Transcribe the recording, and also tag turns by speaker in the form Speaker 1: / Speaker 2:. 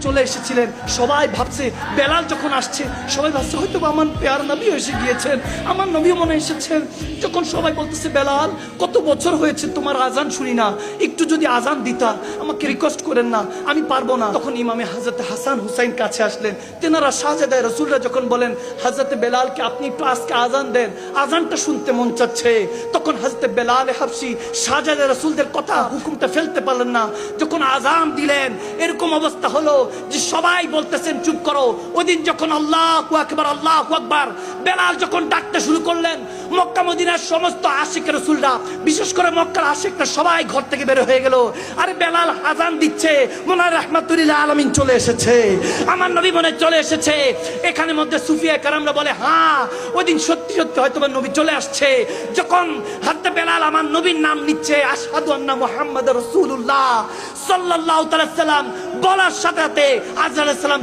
Speaker 1: চলে এসেছিলেন। সবাই ভাবছে বেলাল যখন আসছে, সবাই ভাবছে হয়তো আমার পেয়ার নবী এসে গিয়েছেন, আমার নবী মনে এসেছেন। যখন সবাই বলতেছে বেলাল কত বছর হয়েছে তোমার আজান শুনি না, একটু যদি আজান দিতা, আমাকে রিকোয়েস্ট করেন না, আমি পারবো না। তখন ইমামে হযরত হাসান হুসাইন কাছে আসলেন। তেনারা শাহজাদা রাসূলরা যখন বলেন হযরত বেলালকে আপনি একটু আজকে আজান দেন, আজানটা শুনতে মন চাচ্ছে, তখন হযরত বেলাল হাবশী শাহজাদা রাসূলদের কথা হুকুমটা ফেলতে পারলেন না। যখন আজান দিলেন এরকম অবস্থা হলো যে সবাই বলতেছেন চুপ করো। ওইদিন যখন আল্লাহু আকবার আল্লাহু আকবার বেলাল যখন ডাকতে শুরু করলেন, মক্কা মদিনার সমস্ত আশিক রাসূলরা, বিশেষ করে মক্কার আশিকরা সবাই ঘর থেকে বের হয়ে গেল। আরে বেলাল আজান দিচ্ছে, মনে হয় রাহমাতুল আলামিন চলে এসেছে, আমার নবী মনে চলে এসেছে। এখানে মধ্যে সুফিয়া কেরামরা বলে হ্যাঁ ওইদিন সত্যি সত্যি হয়তো নবী চলে আসছে। যখন হযরত বেলাল আমার নবীর নাম নিচ্ছে, আশহাদু আন্না মুহাম্মাদুর রাসূলুল্লাহ সাল্লাল্লাহু তাআলা সাল্লাম বলার সাথে সাথে আযরাইল আলাইহিস সালাম